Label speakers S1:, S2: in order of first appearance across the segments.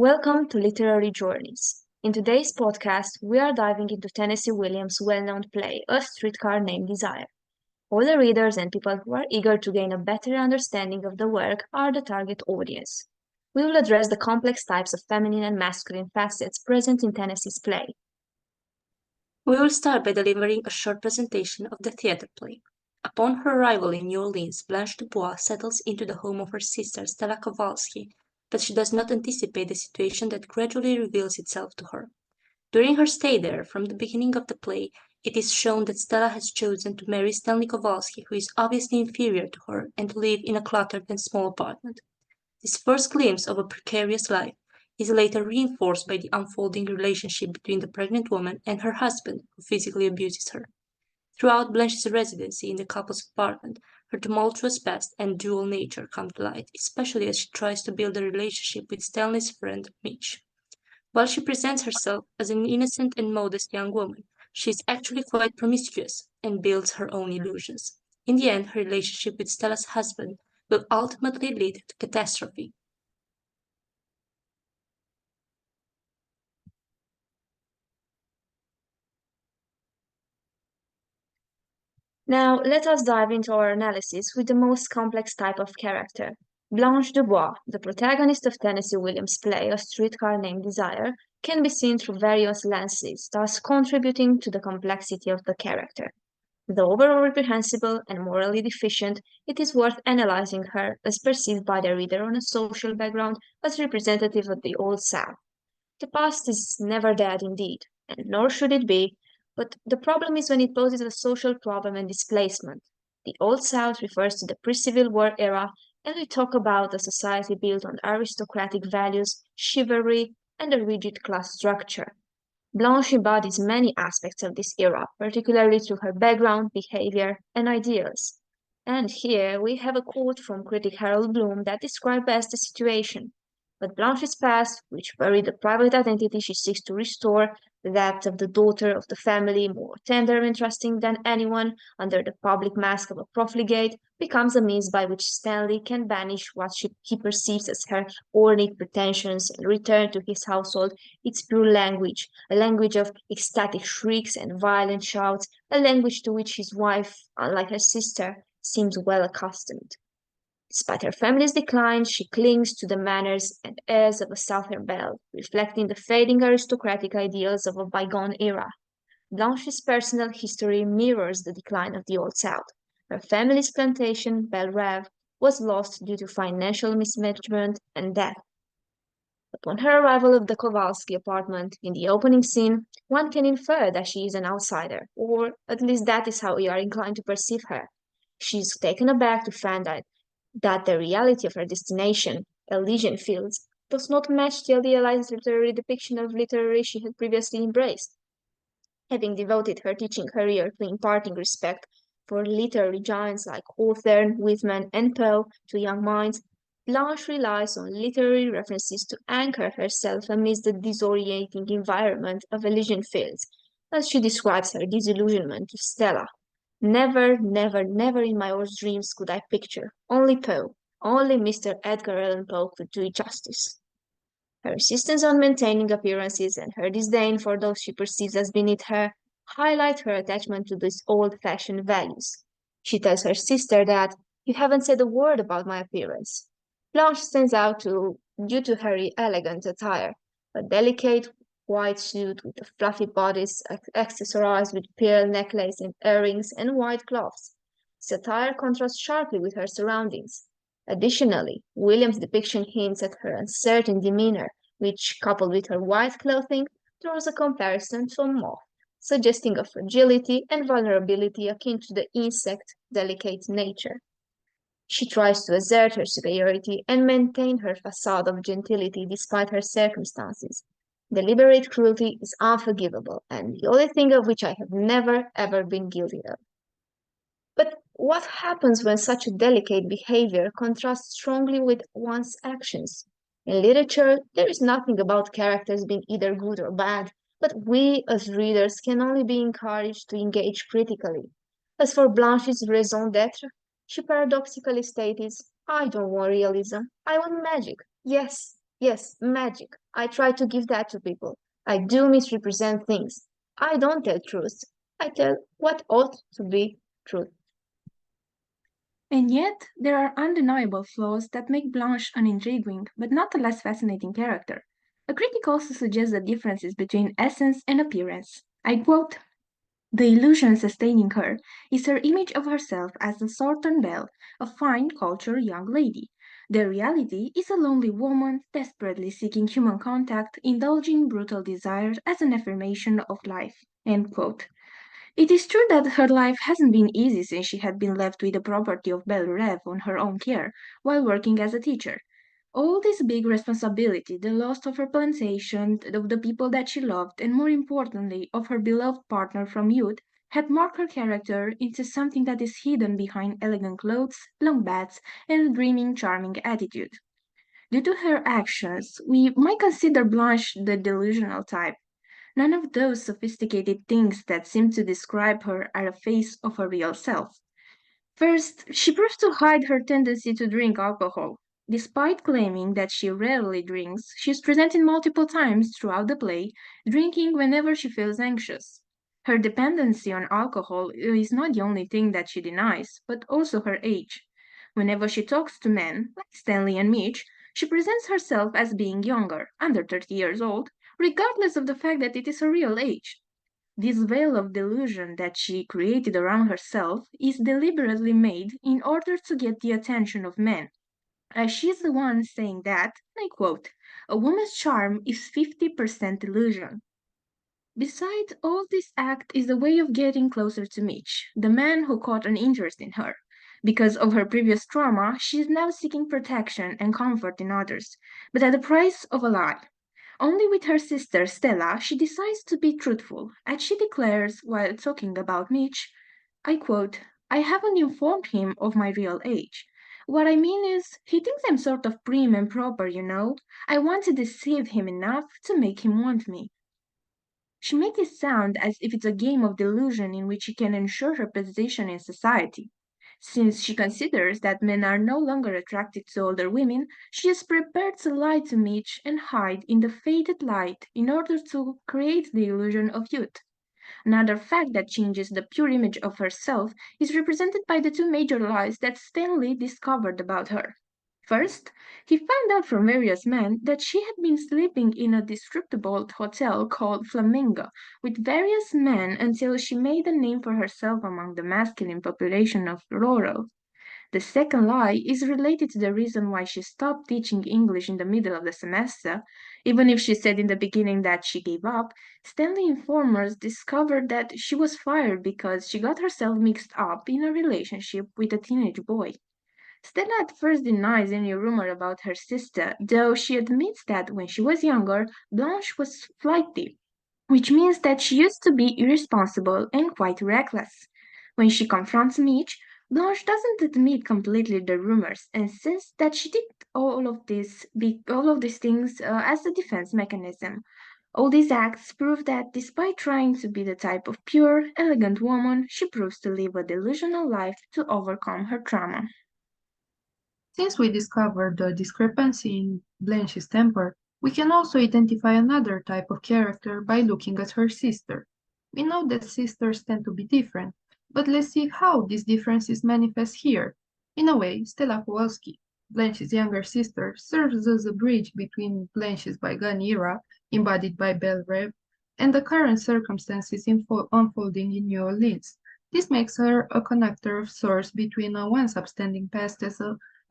S1: Welcome to Literary Journeys. In today's podcast, we are diving into Tennessee Willliams' well-known play, A Streetcar Named Desire. All the readers and people who are eager to gain a better understanding of the work are the target audience. We will address the complex types of feminine and masculine facets present in Tennessee's play.
S2: We will start by delivering a short presentation of the theater play. Upon her arrival in New Orleans, Blanche Dubois settles into the home of her sister Stella Kowalski, but she does not anticipate the situation that gradually reveals itself to her. During her stay there, from the beginning of the play, it is shown that Stella has chosen to marry Stanley Kowalski, who is obviously inferior to her, and to live in a cluttered and small apartment. This first glimpse of a precarious life is later reinforced by the unfolding relationship between the pregnant woman and her husband, who physically abuses her. Throughout Blanche's residency in the couple's apartment, her tumultuous past and dual nature come to light, especially as she tries to build a relationship with Stanley's friend Mitch. While she presents herself as an innocent and modest young woman, she is actually quite promiscuous and builds her own illusions. In the end, her relationship with Stella's husband will ultimately lead to catastrophe.
S1: Now, let us dive into our analysis with the most complex type of character. Blanche Dubois, the protagonist of Tennessee Willliams' play A Streetcar Named Desire, can be seen through various lenses, thus contributing to the complexity of the character. Though overall reprehensible and morally deficient, it is worth analyzing her as perceived by the reader on a social background as representative of the Old South. The past is never dead indeed, and nor should it be, but the problem is when it poses a social problem and displacement. The Old South refers to the pre-Civil War era, and we talk about a society built on aristocratic values, chivalry, and a rigid class structure. Blanche embodies many aspects of this era, particularly through her background, behavior, and ideals. And here we have a quote from critic Harold Bloom that describes best the situation. But Blanche's past, which buried the private identity she seeks to restore, that of the daughter of the family, more tender and trusting than anyone, under the public mask of a profligate, becomes a means by which Stanley can banish what he perceives as her ornate pretensions and return to his household its pure language, a language of ecstatic shrieks and violent shouts, a language to which his wife, unlike her sister, seems well accustomed. Despite her family's decline, she clings to the manners and airs of a Southern belle, reflecting the fading aristocratic ideals of a bygone era. Blanche's personal history mirrors the decline of the Old South. Her family's plantation, Belle Reve, was lost due to financial mismanagement and death. Upon her arrival at the Kowalski apartment in the opening scene, one can infer that she is an outsider, or at least that is how we are inclined to perceive her. She is taken aback to find that the reality of her destination, Elysian Fields, does not match the idealized literary depiction of literary she had previously embraced. Having devoted her teaching career to imparting respect for literary giants like Hawthorne, Whitman, and Poe to young minds, Blanche relies on literary references to anchor herself amidst the disorientating environment of Elysian Fields, as she describes her disillusionment to Stella. Never, never, never in my worst dreams could I picture. Only Poe, only Mr. Edgar Allan Poe could do it justice. Her insistence on maintaining appearances and her disdain for those she perceives as beneath her highlight her attachment to these old-fashioned values. She tells her sister that, "You haven't said a word about my appearance." Blanche stands out due to her elegant attire, a delicate white suit with a fluffy bodice accessorized with pearl necklace and earrings and white gloves. This attire contrasts sharply with her surroundings. Additionally, William's depiction hints at her uncertain demeanor, which, coupled with her white clothing, draws a comparison to a moth, suggesting a fragility and vulnerability akin to the insect's delicate nature. She tries to assert her superiority and maintain her facade of gentility despite her circumstances. Deliberate cruelty is unforgivable, and the only thing of which I have never, ever been guilty of. But what happens when such a delicate behavior contrasts strongly with one's actions? In literature, there is nothing about characters being either good or bad, but we as readers can only be encouraged to engage critically. As for Blanche's raison d'etre, she paradoxically states, "I don't want realism, I want magic. Yes, yes, magic. I try to give that to people. I do misrepresent things. I don't tell truth. I tell what ought to be truth.
S3: And yet, there are undeniable flaws that make Blanche an intriguing, but not a less fascinating character. A critic also suggests the differences between essence and appearance. I quote, "The illusion sustaining her is her image of herself as the Southern belle, a fine, cultured young lady. The reality is a lonely woman desperately seeking human contact, indulging brutal desires as an affirmation of life." End quote. It is true that her life hasn't been easy since she had been left with the property of Belle Reve on her own care while working as a teacher. All this big responsibility, the loss of her plantation, of the people that she loved, and more importantly, of her beloved partner from youth, had marked her character into something that is hidden behind elegant clothes, long bats, and a dreaming, charming attitude. Due to her actions, we might consider Blanche the delusional type. None of those sophisticated things that seem to describe her are a face of her real self. First, she proves to hide her tendency to drink alcohol. Despite claiming that she rarely drinks, she is presented multiple times throughout the play, drinking whenever she feels anxious. Her dependency on alcohol is not the only thing that she denies, but also her age. Whenever she talks to men, like Stanley and Mitch, she presents herself as being younger, under 30 years old, regardless of the fact that it is her real age. This veil of delusion that she created around herself is deliberately made in order to get the attention of men, as she is the one saying that, and I quote, "A woman's charm is 50% illusion." Beside all, this act is a way of getting closer to Mitch, the man who caught an interest in her. Because of her previous trauma, she is now seeking protection and comfort in others, but at the price of a lie. Only with her sister Stella she decides to be truthful, as she declares while talking about Mitch, I quote, "I haven't informed him of my real age. What I mean is, he thinks I'm sort of prim and proper, you know. I want to deceive him enough to make him want me." She makes it sound as if it's a game of delusion in which she can ensure her position in society. Since she considers that men are no longer attracted to older women, she is prepared to lie to Mitch and hide in the faded light in order to create the illusion of youth. Another fact that changes the pure image of herself is represented by the two major lies that Stanley discovered about her. First, he found out from various men that she had been sleeping in a disreputable hotel called Flamingo with various men until she made a name for herself among the masculine population of Laurel. The second lie is related to the reason why she stopped teaching English in the middle of the semester. Even if she said in the beginning that she gave up, Stanley informers discovered that she was fired because she got herself mixed up in a relationship with a teenage boy. Stella at first denies any rumor about her sister, though she admits that when she was younger, Blanche was flighty, which means that she used to be irresponsible and quite reckless. When she confronts Mitch, Blanche doesn't admit completely the rumors and says that she did all of these things as a defense mechanism. All these acts prove that despite trying to be the type of pure, elegant woman, she proves to live a delusional life to overcome her trauma.
S4: Since we discovered the discrepancy in Blanche's temper, we can also identify another type of character by looking at her sister. We know that sisters tend to be different, but let's see how these differences manifest here. In a way, Stella Kowalski, Blanche's younger sister, serves as a bridge between Blanche's bygone era, embodied by Belle Reve, and the current circumstances unfolding in New Orleans. This makes her a connector of sorts between a once upstanding past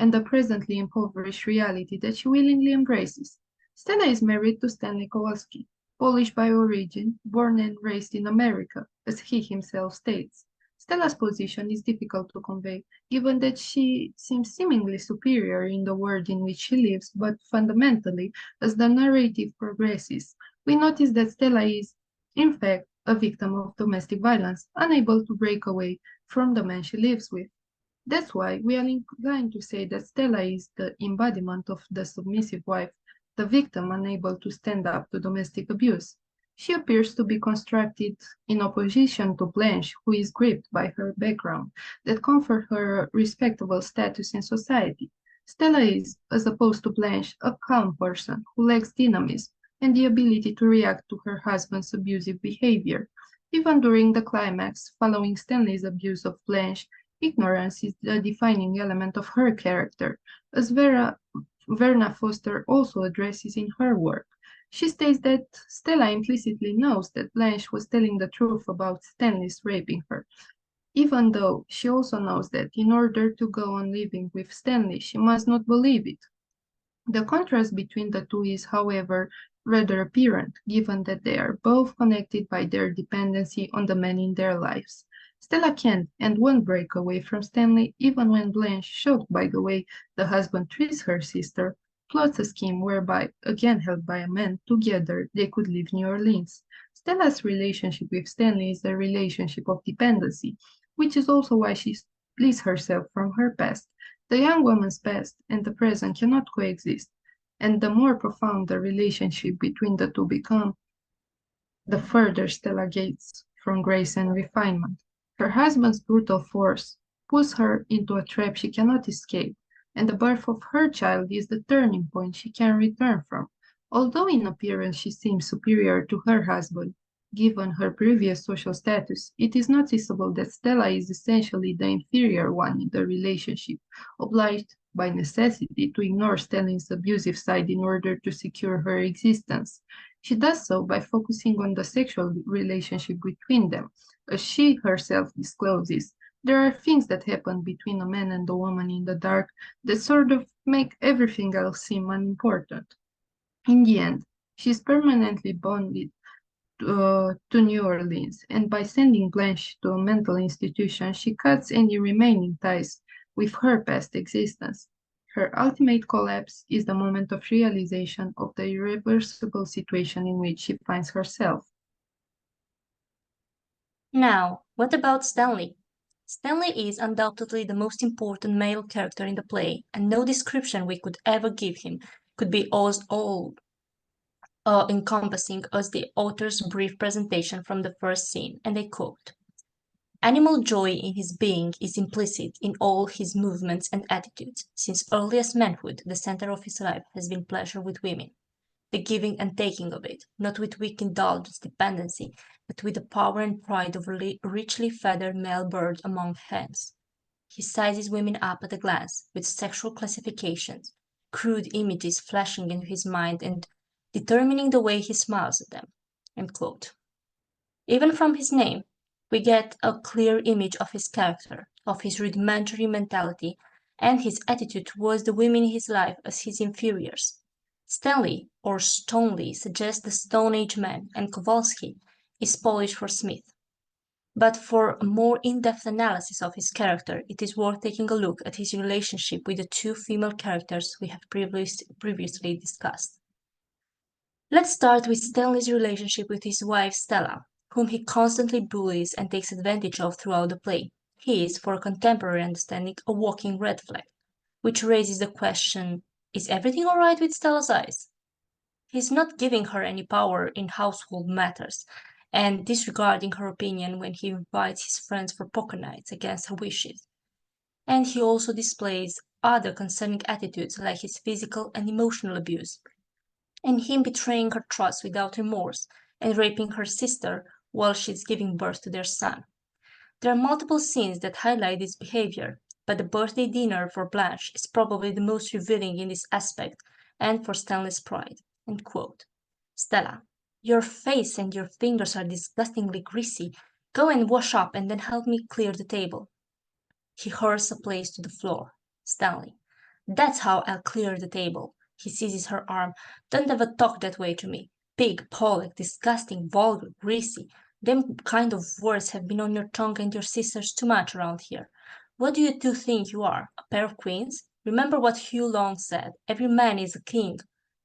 S4: and the presently impoverished reality that she willingly embraces. Stella is married to Stanley Kowalski, Polish by origin, born and raised in America, as he himself states. Stella's position is difficult to convey, given that she seems seemingly superior in the world in which she lives, but fundamentally, as the narrative progresses, we notice that Stella is, in fact, a victim of domestic violence, unable to break away from the man she lives with. That's why we are inclined to say that Stella is the embodiment of the submissive wife, the victim unable to stand up to domestic abuse. She appears to be constructed in opposition to Blanche, who is gripped by her background that comfort her a respectable status in society. Stella is, as opposed to Blanche, a calm person who lacks dynamism and the ability to react to her husband's abusive behavior. Even during the climax, following Stanley's abuse of Blanche, ignorance is the defining element of her character, as Verna Foster also addresses in her work. She states that Stella implicitly knows that Blanche was telling the truth about Stanley's raping her, even though she also knows that in order to go on living with Stanley, she must not believe it. The contrast between the two is, however, rather apparent, given that they are both connected by their dependency on the men in their lives. Stella can't and won't break away from Stanley, even when Blanche, shocked by the way the husband treats her sister, plots a scheme whereby, again held by a man, together they could leave New Orleans. Stella's relationship with Stanley is a relationship of dependency, which is also why she splits herself from her past. The young woman's past and the present cannot coexist, and the more profound the relationship between the two becomes, the further Stella gets from grace and refinement. Her husband's brutal force pulls her into a trap she cannot escape, and the birth of her child is the turning point she can return from. Although in appearance she seems superior to her husband, given her previous social status, it is noticeable that Stella is essentially the inferior one in the relationship, obliged by necessity to ignore Stanley's abusive side in order to secure her existence. She does so by focusing on the sexual relationship between them. As she herself discloses, there are things that happen between a man and a woman in the dark that sort of make everything else seem unimportant. In the end, she is permanently bonded to New Orleans, and by sending Blanche to a mental institution, she cuts any remaining ties with her past existence. Her ultimate collapse is the moment of realization of the irreversible situation in which she finds herself.
S2: Now, what about Stanley? Stanley is undoubtedly the most important male character in the play, and no description we could ever give him could be as all-encompassing as the author's brief presentation from the first scene, and I quote, "Animal joy in his being is implicit in all his movements and attitudes. Since earliest manhood, the center of his life has been pleasure with women, the giving and taking of it, not with weak indulgence dependency, but with the power and pride of a richly feathered male bird among hens. He sizes women up at a glance, with sexual classifications, crude images flashing into his mind and determining the way he smiles at them." End quote. Even from his name, we get a clear image of his character, of his rudimentary mentality, and his attitude towards the women in his life as his inferiors. Stanley, or Stonley, suggests the Stone Age man, and Kowalski is Polish for Smith. But for a more in-depth analysis of his character, it is worth taking a look at his relationship with the two female characters we have previously discussed. Let's start with Stanley's relationship with his wife Stella, whom he constantly bullies and takes advantage of throughout the play. He is, for a contemporary understanding, a walking red flag, which raises the question, is everything alright with Stella's eyes? He's not giving her any power in household matters, and disregarding her opinion when he invites his friends for poker nights against her wishes. And he also displays other concerning attitudes like his physical and emotional abuse, and him betraying her trust without remorse and raping her sister while she's giving birth to their son. There are multiple scenes that highlight this behavior, but the birthday dinner for Blanche is probably the most revealing in this aspect and for Stanley's pride. End quote. Stella, your face and your fingers are disgustingly greasy. Go and wash up and then help me clear the table. He hurls a plate to the floor. Stanley, that's how I'll clear the table. He seizes her arm. Don't ever talk that way to me. Pig, Pollock, disgusting, vulgar, greasy. Them kind of words have been on your tongue and your sisters too much around here. What do you two think you are, a pair of queens? Remember what Hugh Long said, every man is a king,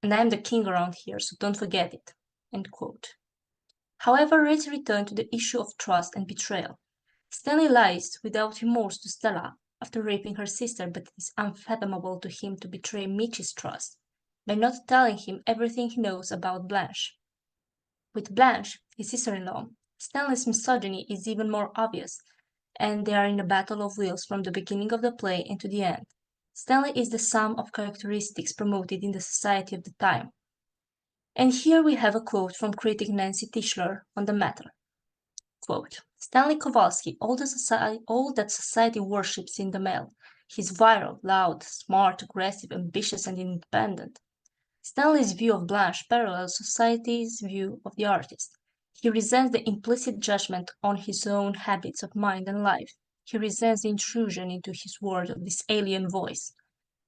S2: and I am the king around here, so don't forget it. End quote. However, let's return to the issue of trust and betrayal. Stanley lies without remorse to Stella after raping her sister, but it is unfathomable to him to betray Mitch's trust by not telling him everything he knows about Blanche. With Blanche, his sister-in-law, Stanley's misogyny is even more obvious, and they are in a battle of wills from the beginning of the play and to the end. Stanley is the sum of characteristics promoted in the society of the time. And here we have a quote from critic Nancy Tischler on the matter. Quote, Stanley Kowalski, all that society worships in the male. He's virile, loud, smart, aggressive, ambitious, and independent. Stanley's view of Blanche parallels society's view of the artist. He resents the implicit judgment on his own habits of mind and life. He resents the intrusion into his world of this alien voice.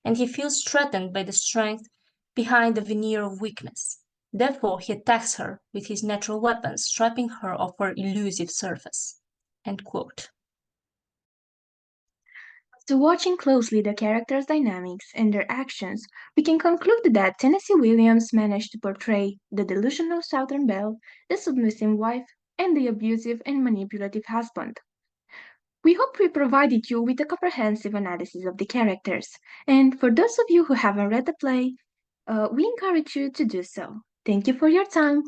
S2: And he feels threatened by the strength behind the veneer of weakness. Therefore, he attacks her with his natural weapons, stripping her of her elusive surface. End quote.
S3: After watching closely the characters' dynamics and their actions, we can conclude that Tennessee Williams managed to portray the delusional Southern belle, the submissive wife, and the abusive and manipulative husband. We hope we provided you with a comprehensive analysis of the characters, and for those of you who haven't read the play, we encourage you to do so. Thank you for your time.